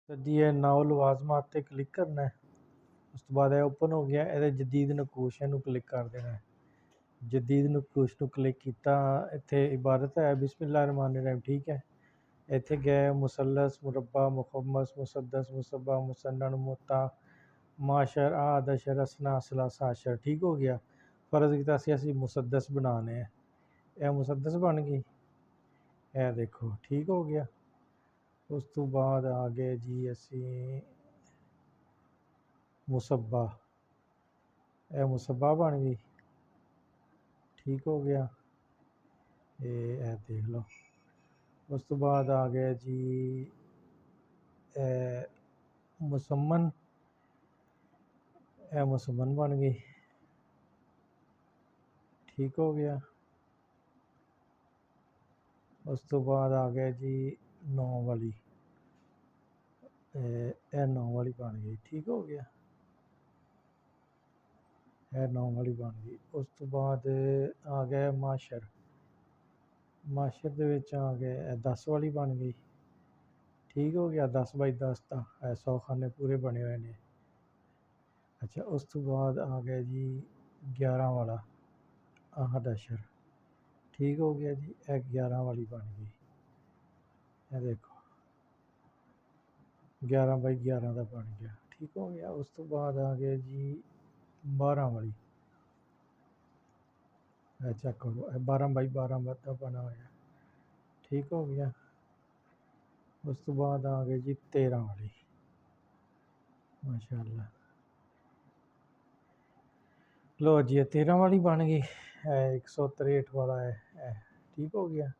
तो जी ये नावल लाजमात ते क्लिक करना है। उस तो बाद ओपन हो गया ये जदीद नकूश इनू क्लिक कर देना है। जदीद नकूश नू क्लिक किया इत्थे इबारत है बिस्मिल्लाहिर्रहमानिर्रहीम ठीक है। इत्थे गए मुसलस मुरब्बा मुखम्मस मुसद्दस मुसब्बा मुसन्नन मुता माशर आदशर असना सलासा अशर ठीक हो गया। फर्ज किया असी मुसद्दस बनाने हैं। यह मुसद्दस बन गई यह देखो ठीक हो गया। उस तो बाद आ गए जी असी मुसब्बा यह मुसब्बा बन गई ठीक हो गया। ये देख लो। उस तो बाद आ गया जी मुसम्मन यह मुसम्मन बन गई ठीक हो गया। उस तो बाद आ गया जी 9 वाली यह 9 वाली बन गई ठीक हो गया। यह 9 वाली बन गई। उस तो बाद आ गया माशर माशर दे विच आ गए 10 वाली बन गई ठीक हो गया। 10 बाई 10 का 100 खाने पूरे बने हुए ने। अच्छा उस तो बाद आ गया जी 11 वाला आहद अशर ठीक हो गया जी। 11 वाली बन गई यह देखो 11 बाई 11 का बन गया ठीक हो गया। उस तो बाद आ गया जी 12 वाली चेक करो 12 बाई 12 का बना हुआ ठीक हो गया। उस तो बाद आ गई जी 13 वाली माशाअल्लाह। लो जी 13 वाली बन गई 163 वाला है ठीक हो गया।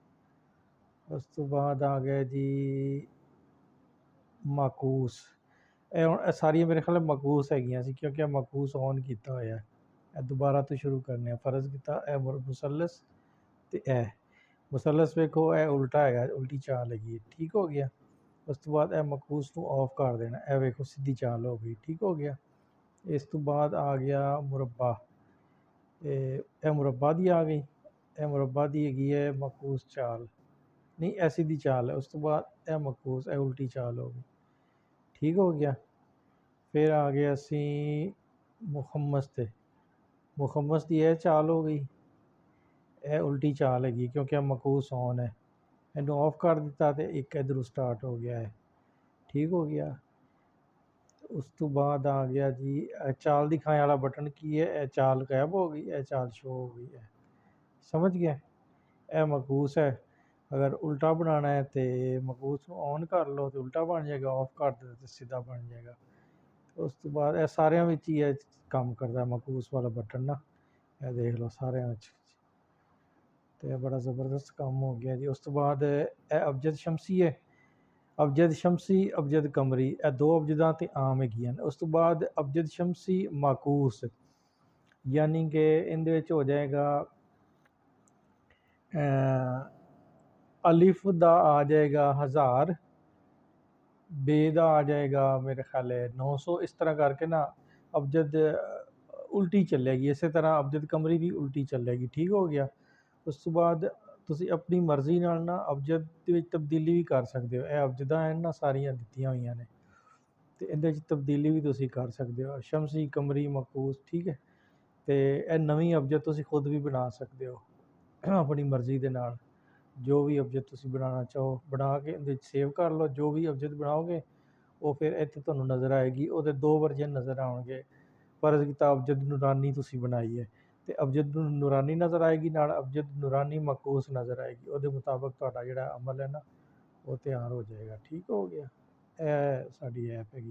उस तो बाद आ गया जी माकूस सारिया मेरे ख्याल मकूस हैगियां सी क्योंकि मकूस ऑन किया होया दोबारा तो शुरू करने फर्ज किया मुसलस तो मुसलस वेखो उल्टा है उल्टी चाल हैगी ठीक हो गया। उस तो बाद मकूस को ऑफ कर देना यह वेखो सीधी चाल हो गई ठीक हो गया। इस तो बाद आ गया मुरब्बा यह मुरब्बा दी आ गई यह मुरब्बा दी हैगी है मकूस चाल नहीं ऐ सीधी चाल है। उस तो बाद यह मकूस उल्टी चाल हो गई ठीक हो गया। फिर आ गया असी मुखम्मस ते मुखम्मस की यह चाल हो गई यह उल्टी चाल हैगी क्योंकि मकूस ऑन है इनू ऑफ कर दिता तो एक इधरों स्टार्ट हो गया है ठीक हो गया। उस तो बाद आ गया जी चाल दिखाने वाला बटन की है यह चाल गायब हो गई यह चाल शो हो गई है समझ गया। यह मकूस है अगर उल्टा बनाना है तो मकूस को ऑन कर लो तो उल्टा बन जाएगा ऑफ कर दो तो सीधा बन जाएगा। उस तो बाद यह सारिया ही यह काम करता मकूस वाला बटन ना यह देख लो सारिया तो यह बड़ा ज़बरदस्त काम हो गया जी। उस तो बाद अबजद शमसी है अबजद शमसी अबजद कमरी यह दो अबजदा तो आम हैगियां। उस तो बाद अबजद शमसी माकूस यानी कि इन हो जाएगा अलिफ दा आ जाएगा 1000 बे दा आ जाएगा मेरे ख्याल है 900 इस तरह करके ना अबजद उल्टी चलेगी इस तरह अबजद कमरी भी उल्टी चलेगी ठीक हो गया। उस तो बाद ਤੁਸੀਂ ਆਪਣੀ ਮਰਜ਼ੀ ਨਾਲ ਨਾ ਅਬਜਦ ਦੇ ਵਿੱਚ ਤਬਦੀਲੀ ਵੀ ਕਰ ਸਕਦੇ ਹੋ। ਇਹ ਅਬਜਦਾਂ ਹਨ ਨਾ ਸਾਰੀਆਂ ਦਿੱਤੀਆਂ ਹੋਈਆਂ ਨੇ ਤੇ ਇਹਦੇ ਵਿੱਚ ਤਬਦੀਲੀ ਵੀ ਤੁਸੀਂ ਕਰ ਸਕਦੇ ਹੋ ਸ਼ਮਸੀ ਕਮਰੀ ਮਕੂਸ ਠੀਕ ਹੈ। ਤੇ ਇਹ ਨਵੀਂ ਅਬਜਦ ਤੁਸੀਂ ਖੁਦ ਵੀ ਬਣਾ ਸਕਦੇ ਹੋ ਆਪਣੀ ਮਰਜ਼ੀ ਦੇ ਨਾਲ ਜੋ ਵੀ ਅਬਜਦ ਤੁਸੀਂ ਬਣਾਉਣਾ ਚਾਹੋ ਬਣਾ ਕੇ ਇਹਦੇ ਵਿੱਚ ਸੇਵ ਕਰ ਲਓ। ਜੋ ਵੀ ਅਬਜਦ ਬਣਾਓਗੇ ਉਹ ਫਿਰ ਇੱਥੇ ਤੁਹਾਨੂੰ ਨਜ਼ਰ ਆਏਗੀ ਉਹਦੇ ਦੋ ਵਰਜਨ ਨਜ਼ਰ ਆਉਣਗੇ। ਫਰਜ਼ ਕੀਤਾ ਅਬਜਦ ਨੂਰਾਨੀ ਤੁਸੀਂ ਬਣਾਈ ਹੈ ਤੇ ਅਬਜਦ ਨੂਰਾਨੀ ਨਜ਼ਰ ਆਏਗੀ ਨਾਲ ਅਬਜਦ ਨੂਰਾਨੀ ਮਕੂਸ ਨਜ਼ਰ ਆਏਗੀ ਉਹਦੇ ਮੁਤਾਬਕ ਤੁਹਾਡਾ ਜਿਹੜਾ ਅਮਲ ਹੈ ਨਾ ਉਹ ਤਿਆਰ ਹੋ ਜਾਏਗਾ ਠੀਕ ਹੋ ਗਿਆ। ਇਹ ਸਾਡੀ ਐਪ ਹੈਗੀ।